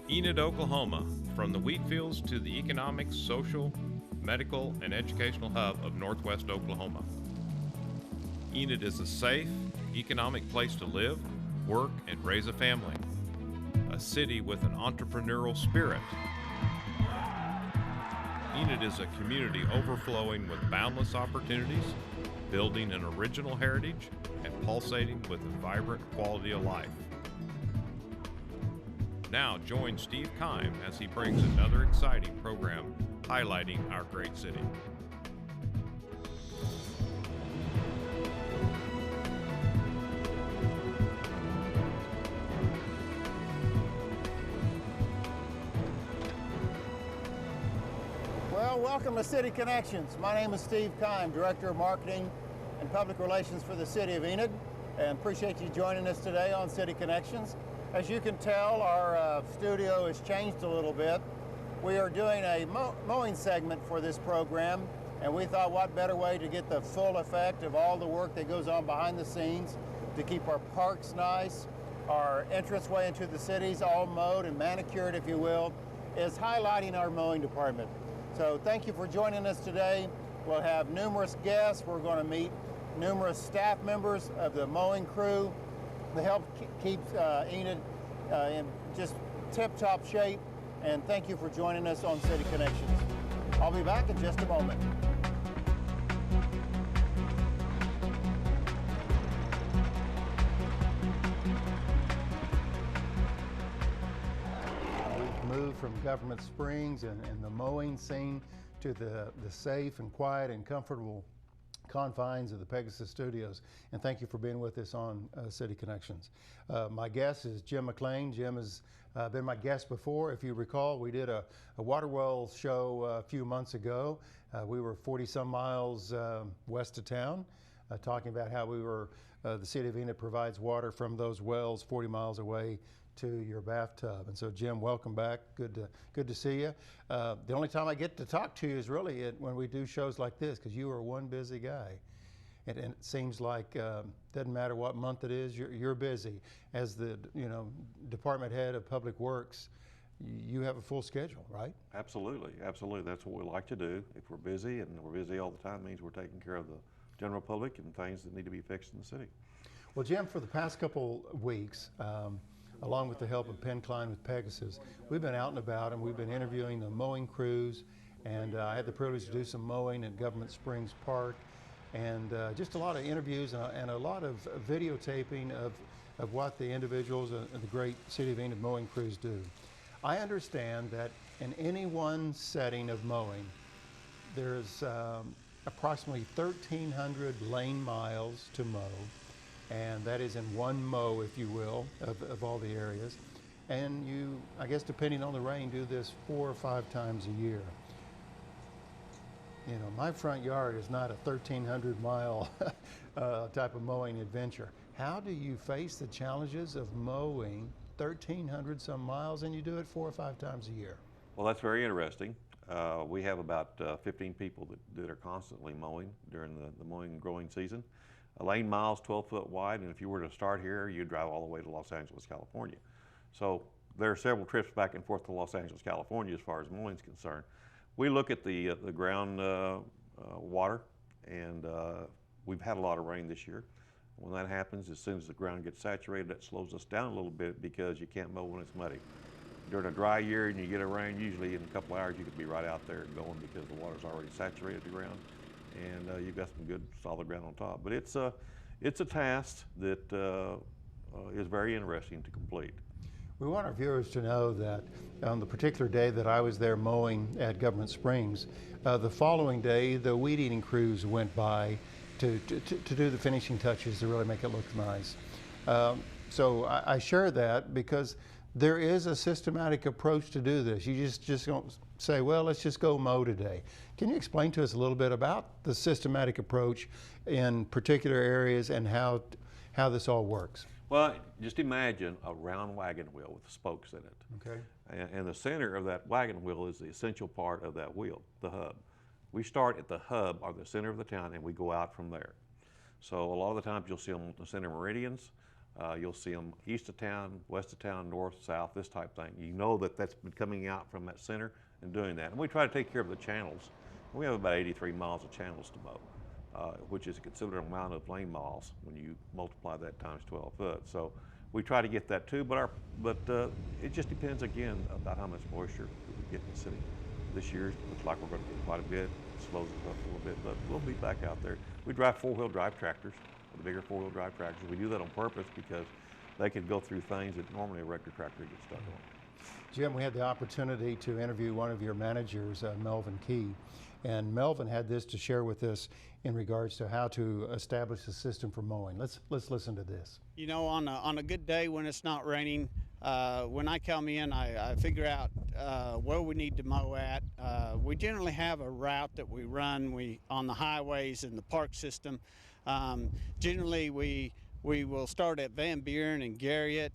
Enid, Oklahoma, from the wheat fields to the economic, social, medical, and educational hub of Northwest Oklahoma. Enid is a safe, economic place to live, work, and raise a family. A city with an entrepreneurial spirit. Enid is a community overflowing with boundless opportunities, building an original heritage, and pulsating with a vibrant quality of life. Now join Steve Kime as he brings another exciting program highlighting our great city. Well, welcome to City Connections. My name is Steve Kime, Director of Marketing and Public Relations for the City of Enid, and appreciate you joining us today on City Connections. As you can tell, our studio has changed a little bit. We are doing a mowing segment for this program, and we thought what better way to get the full effect of all the work that goes on behind the scenes to keep our parks nice, our entranceway into the cities all mowed and manicured, if you will, is highlighting our mowing department. So thank you for joining us today. We'll have numerous guests. We're going to meet numerous staff members of the mowing crew to help keep Enid in just tip-top shape. And thank you for joining us on City Connections. I'll be back in just a moment. We've moved from Government Springs and the mowing scene to the safe and quiet and comfortable confines of the Pegasus Studios, and thank you for being with us on City Connections. My guest is Jim McClain. Jim has been my guest before. If you recall, we did a water well show a few months ago. We were 40 some miles west of town, talking about how the City of Enid provides water from those wells 40 miles away to your bathtub. And so, Jim, welcome back. Good to see you. The only time I get to talk to you is really when we do shows like this, because you are one busy guy. And it seems like doesn't matter what month it is, you're busy. As the department head of Public Works, you have a full schedule, right? Absolutely, absolutely. That's what we like to do. If we're busy, and we're busy all the time, it means we're taking care of the general public and things that need to be fixed in the city. Well, Jim, for the past couple of weeks, along with the help of McClain with Pegasus, we've been out and about, and we've been interviewing the mowing crews, and I had the privilege to do some mowing at Government Springs Park, and just a lot of interviews and a lot of videotaping of what the individuals and the great City of Enid mowing crews do. I understand that in any one setting of mowing, there's approximately 1,300 lane miles to mow, and that is in one mow, if you will, of all the areas. And you, I guess depending on the rain, do this 4 or 5 times a year. You know, my front yard is not a 1,300 mile type of mowing adventure. How do you face the challenges of mowing 1,300 some miles, and you do it 4 or 5 times a year? Well, that's very interesting. We have about 15 people that are constantly mowing during the mowing and growing season. A lane mile's 12 foot wide, and if you were to start here, you'd drive all the way to Los Angeles, California. So there are several trips back and forth to Los Angeles, California as far as mowing's concerned. We look at the ground water, and we've had a lot of rain this year. When that happens, as soon as the ground gets saturated, that slows us down a little bit because you can't mow when it's muddy. During a dry year and you get a rain, usually in a couple hours you could be right out there going because the water's already saturated the ground, and you've got some good solid ground on top. But it's a task that is very interesting to complete. We want our viewers to know that on the particular day that I was there mowing at Government Springs, the following day the weed eating crews went by to do the finishing touches to really make it look nice. So I share that because there is a systematic approach to do this. You just don't say, well, let's just go mow today. Can you explain to us a little bit about the systematic approach in particular areas and how this all works? Well, just imagine a round wagon wheel with spokes in it. Okay. And the center of that wagon wheel is the essential part of that wheel, the hub. We start at the hub or the center of the town and we go out from there. So a lot of the times you'll see them on the center meridians. You'll see them east of town, west of town, north, south, this type thing. You know that that's been coming out from that center and doing that. And we try to take care of the channels. We have about 83 miles of channels to mow, which is a considerable amount of lane miles when you multiply that times 12 foot. So we try to get that too, but it just depends again about how much moisture we get in the city. This year, looks like we're going to get quite a bit. It slows us up a little bit, but we'll be back out there. We drive four-wheel drive tractors, the bigger four-wheel drive tractors. We do that on purpose because they can go through things that normally a regular tractor gets stuck on. Jim, we had the opportunity to interview one of your managers, Melvin Key, and Melvin had this to share with us in regards to how to establish a system for mowing. Let's listen to this. You know, on a good day when it's not raining, when I come in, I figure out where we need to mow at. We generally have a route that we run on the highways and the park system. Generally, we will start at Van Buren and Garriott,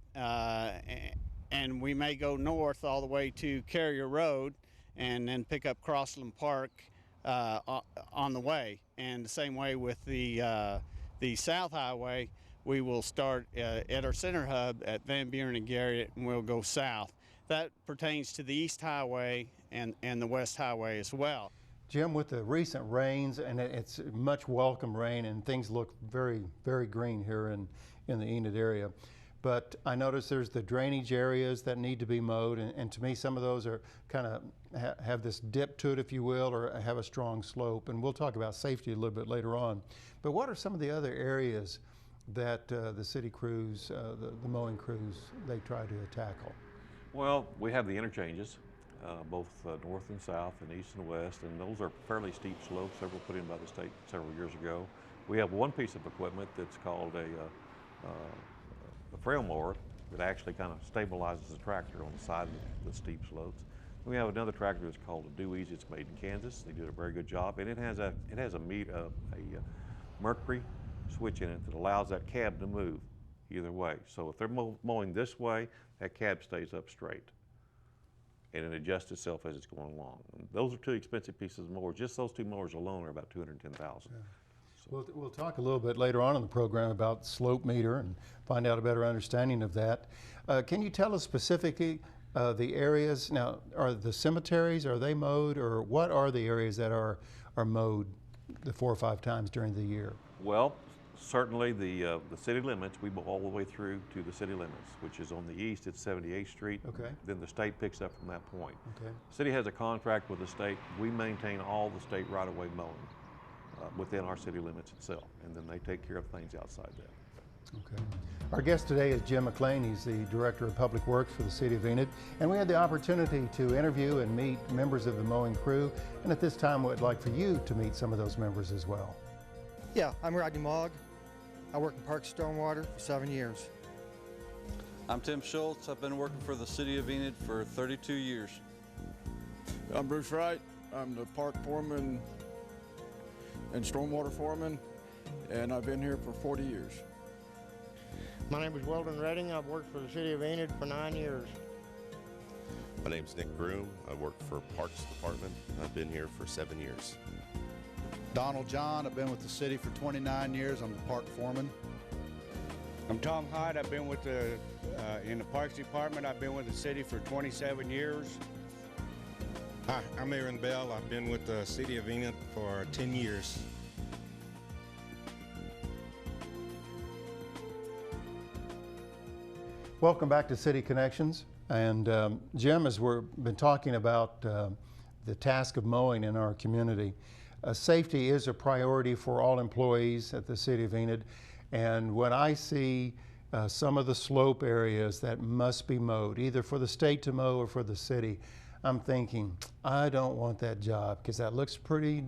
and we may go north all the way to Carrier Road and then pick up Crossland Park on the way. And the same way with the South Highway, we will start at our center hub at Van Buren and Garriott, and we'll go south. That pertains to the East Highway and the West Highway as well. Jim, with the recent rains, and it's much welcome rain, and things look very, very green here in the Enid area. But I notice there's the drainage areas that need to be mowed, and to me some of those are kind of have this dip to it, if you will, or have a strong slope. And we'll talk about safety a little bit later on. But what are some of the other areas that the city crews, the mowing crews, they try to tackle? Well, we have the interchanges, both north and south and east and west, and those are fairly steep slopes, several put in by the state several years ago. We have one piece of equipment that's called a frail mower that actually kind of stabilizes the tractor on the side of the steep slopes. We have another tractor that's called a Do Easy. It's made in Kansas. They did a very good job, and it has a mercury switch in it that allows that cab to move either way. So if they're mowing this way, that cab stays up straight, and it adjusts itself as it's going along. And those are two expensive pieces of mowers. Just those two mowers alone are about $210,000. Yeah. We'll talk a little bit later on in the program about slope meter and find out a better understanding of that. Can you tell us specifically the areas, now are the cemeteries, are they mowed, or what are the areas that are mowed the 4 or 5 times during the year? Well, certainly the city limits, we mow all the way through to the city limits, which is on the east, it's 78th Street. Okay. Then the state picks up from that point. Okay. The city has a contract with the state. We maintain all the state right-of-way mowing within our city limits itself, and then they take care of things outside that. Okay. Our guest today is Jim McClain. He's the Director of Public Works for the City of Enid, and we had the opportunity to interview and meet members of the mowing crew, and at this time we'd like for you to meet some of those members as well. Yeah, I'm Rodney Mogg. I work in Park Stormwater for 7 years. I'm Tim Schultz. I've been working for the City of Enid for 32 years. I'm Bruce Wright. I'm the park foreman and stormwater foreman, and I've been here for 40 years. My name is Weldon Redding. I've worked for the City of Enid for 9 years. My name's Nick Broom. I work for Parks Department. I've been here for 7 years. Donald John. I've been with the city for 29 years. I'm the park foreman. I'm Tom Hyde. I've been with in the Parks Department. I've been with the city for 27 years. Hi, I'm Aaron Bell. I've been with the City of Enid for 10 years. Welcome back to City Connections. And Jim, as we've been talking about the task of mowing in our community, safety is a priority for all employees at the City of Enid. And when I see some of the slope areas that must be mowed, either for the state to mow or for the city, I'm thinking, I don't want that job because that looks pretty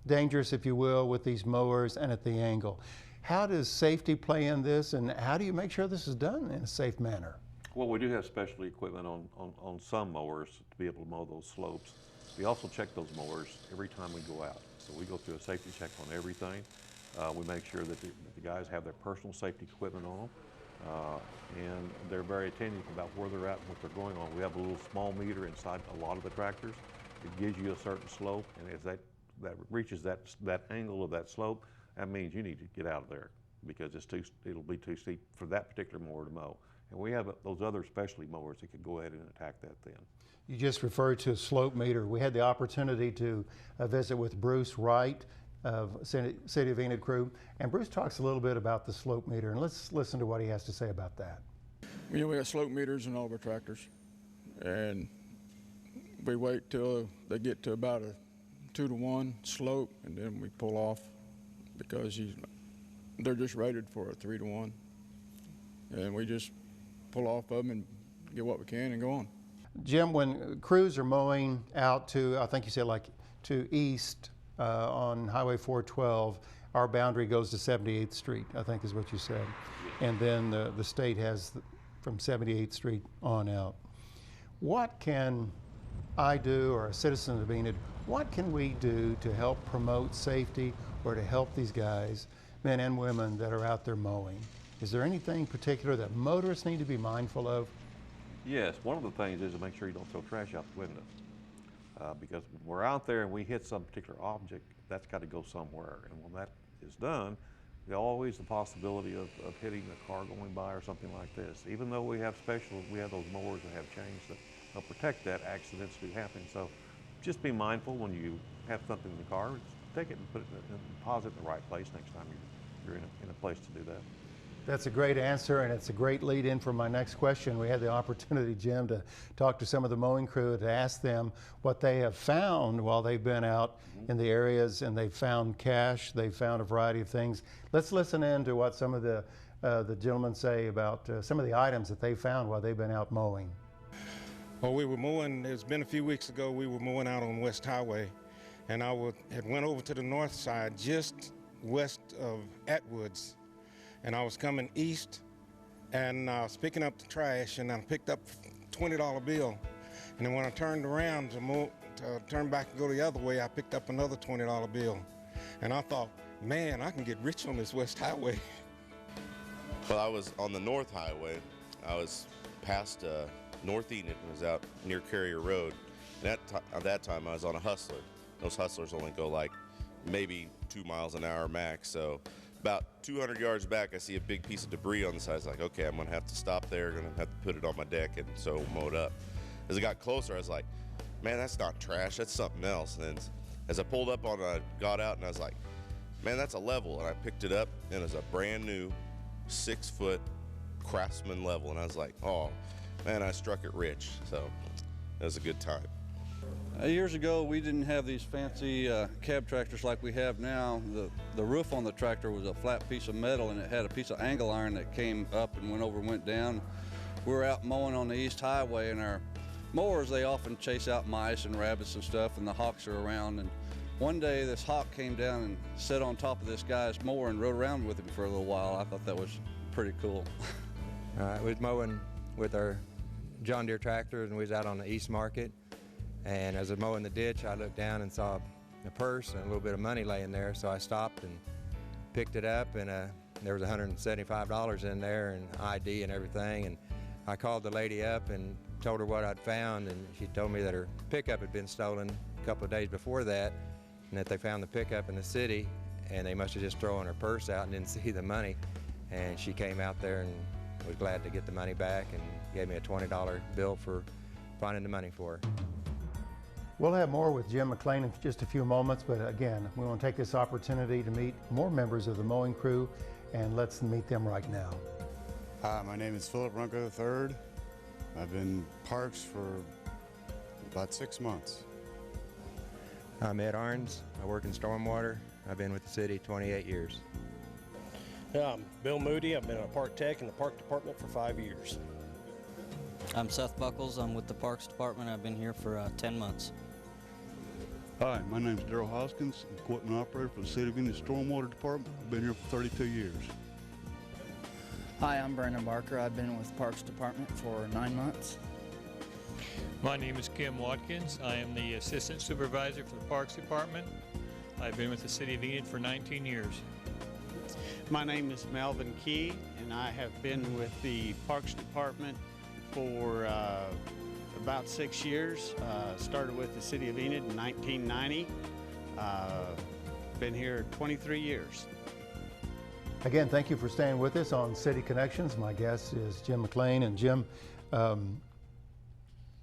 dangerous, if you will, with these mowers and at the angle. How does safety play in this, and how do you make sure this is done in a safe manner? Well, we do have special equipment on some mowers to be able to mow those slopes. We also check those mowers every time we go out. So we go through a safety check on everything. We make sure that the guys have their personal safety equipment on them. And they're very attentive about where they're at and what they're going on. We have a little small meter inside a lot of the tractors. It gives you a certain slope, and as that reaches that angle of that slope, that means you need to get out of there. because it'll be too steep for that particular mower to mow. And we have those other specialty mowers that could go ahead and attack that then. You just referred to a slope meter. We had the opportunity to visit with Bruce Wright of City of Enid crew, and Bruce talks a little bit about the slope meter, and let's listen to what he has to say about that. We have slope meters in all of our tractors, and we wait till they get to about a 2-to-1 slope, and then we pull off because they're just rated for a 3-to-1, and we just pull off of them and get what we can and go on. Jim, when crews are mowing out to, I think you said like to east on Highway 412, our boundary goes to 78th Street, I think is what you said. And then the state has from 78th Street on out. What can I do, or a citizen of Enid, what can we do to help promote safety or to help these guys, men and women that are out there mowing? Is there anything particular that motorists need to be mindful of? Yes, one of the things is to make sure you don't throw trash out the window. Because when we're out there and we hit some particular object, that's got to go somewhere. And when that is done, there's always the possibility of hitting a car going by or something like this. Even though we have those mowers that have chains that help protect that, accidents do happen. So just be mindful when you have something in the car, take it and put it and deposit it in the right place next time you're in a place to do that. That's a great answer, and it's a great lead in for my next question. We had the opportunity, Jim, to talk to some of the mowing crew to ask them what they have found while they've been out in the areas, and they've found cash, they've found a variety of things. Let's listen in to what some of the gentlemen say about some of the items that they found while they've been out mowing. Well, we were mowing, it's been a few weeks ago, we were mowing out on West Highway, and I had went over to the north side just west of Atwoods. And I was coming east, and I was picking up the trash, and I picked up a $20 bill. And then when I turned around to turn back and go the other way, I picked up another $20 bill. And I thought, man, I can get rich on this West Highway. Well, I was on the North Highway. I was past North Enid and was out near Carrier Road. And at that time, I was on a Hustler. Those Hustlers only go like maybe 2 miles an hour max, so about 200 yards back, I see a big piece of debris on the side. I was like, okay, I'm gonna have to stop there, gonna have to put it on my deck, and so mow it up. As I got closer, I was like, man, that's not trash, that's something else. And then as I pulled up on it, I got out and I was like, man, that's a level. And I picked it up, and it was a brand new 6-foot Craftsman level. And I was like, oh, man, I struck it rich. So it was a good time. Years ago, we didn't have these fancy cab tractors like we have now. The roof on the tractor was a flat piece of metal, and it had a piece of angle iron that came up and went over and went down. We were out mowing on the East Highway, and our mowers, they often chase out mice and rabbits and stuff, and the hawks are around. And one day, this hawk came down and sat on top of this guy's mower and rode around with him for a little while. I thought that was pretty cool. We was mowing with our John Deere tractor, and we was out on the East Market. And as I was mowing the ditch, I looked down and saw a purse and a little bit of money laying there. So I stopped and picked it up, and there was $175 in there and ID and everything. And I called the lady up and told her what I'd found, and she told me that her pickup had been stolen a couple of days before that, and that they found the pickup in the city, and they must have just thrown her purse out and didn't see the money. And she came out there and was glad to get the money back and gave me a $20 bill for finding the money for her. We'll have more with Jim McClain in just a few moments, but again, we want to take this opportunity to meet more members of the mowing crew, and let's meet them right now. Hi, my name is Philip Runker III. I've been Parks for about 6 months. I'm Ed Arns. I work in stormwater. I've been with the city 28 years. I'm Bill Moody. I've been a park tech in the park department for 5 years. I'm Seth Buckles. I'm with the Parks Department. I've been here for 10 months. Hi, my name is Daryl Hoskins. I'm equipment operator for the City of Enid Stormwater Department. I've been here for 32 years. Hi, I'm Brandon Barker. I've been with Parks Department for 9 months. My name is Kim Watkins. I am the Assistant Supervisor for the Parks Department. I've been with the City of Enid for 19 years. My name is Melvin Key, and I have been with the Parks Department for about 6 years. Started with the City of Enid in 1990. Been here 23 years. Again, thank you for staying with us on City Connections. My guest is Jim McClain. And Jim,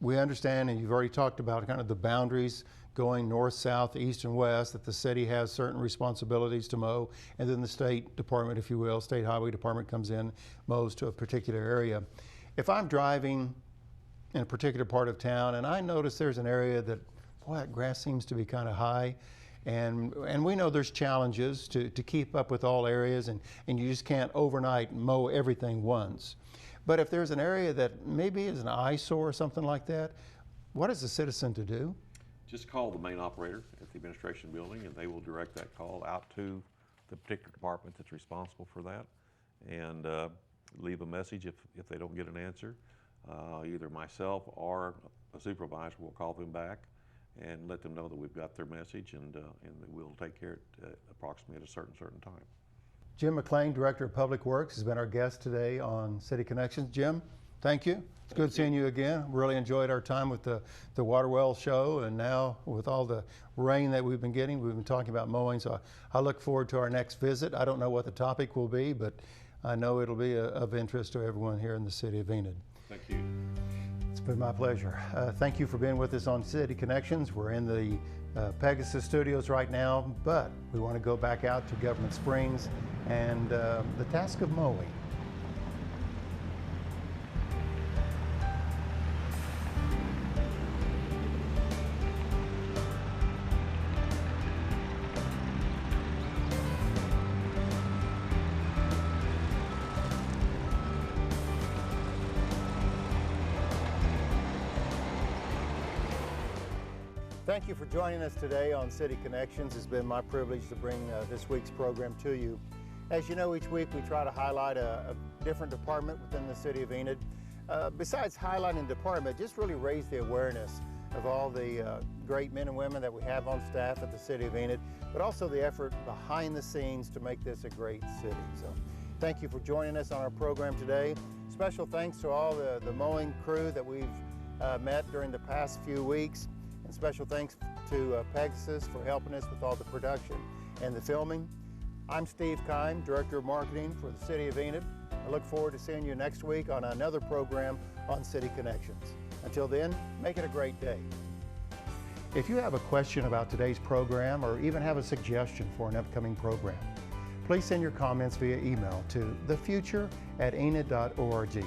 we understand, and you've already talked about kind of the boundaries going north, south, east, and west, that the city has certain responsibilities to mow, and then the state department, if you will, state highway department comes in, mows to a particular area. If I'm driving in a particular part of town and I notice there's an area that, boy, that grass seems to be kind of high, and we know there's challenges to keep up with all areas, and you just can't overnight mow everything once. But if there's an area that maybe is an eyesore or something like that, what is the citizen to do? Just call the main operator at the administration building, and they will direct that call out to the particular department that's responsible for that, and leave a message if they don't get an answer. Either myself or a supervisor will call them back and let them know that we've got their message, and that we'll take care of it approximately at a certain time. Jim McClain, Director of Public Works, has been our guest today on City Connections. Jim, thank you. It's good seeing you again. Really enjoyed our time with the water well show, and now with all the rain that we've been getting, we've been talking about mowing, so I look forward to our next visit. I don't know what the topic will be, but I know it'll be of interest to everyone here in the city of Enid. Thank you. It's been my pleasure. Thank you for being with us on City Connections. We're in the Pegasus studios right now, but we want to go back out to Government Springs and the task of mowing. Thank you for joining us today on City Connections. It's been my privilege to bring this week's program to you. As you know, each week we try to highlight a different department within the city of Enid. Besides highlighting the department, just really raise the awareness of all the great men and women that we have on staff at the city of Enid, but also the effort behind the scenes to make this a great city. So thank you for joining us on our program today. Special thanks to all the mowing crew that we've met during the past few weeks. And special thanks to Pegasus for helping us with all the production and the filming. I'm Steve Kime, Director of Marketing for the City of Enid. I look forward to seeing you next week on another program on City Connections. Until then, make it a great day. If you have a question about today's program or even have a suggestion for an upcoming program, please send your comments via email to thefuture@enid.org.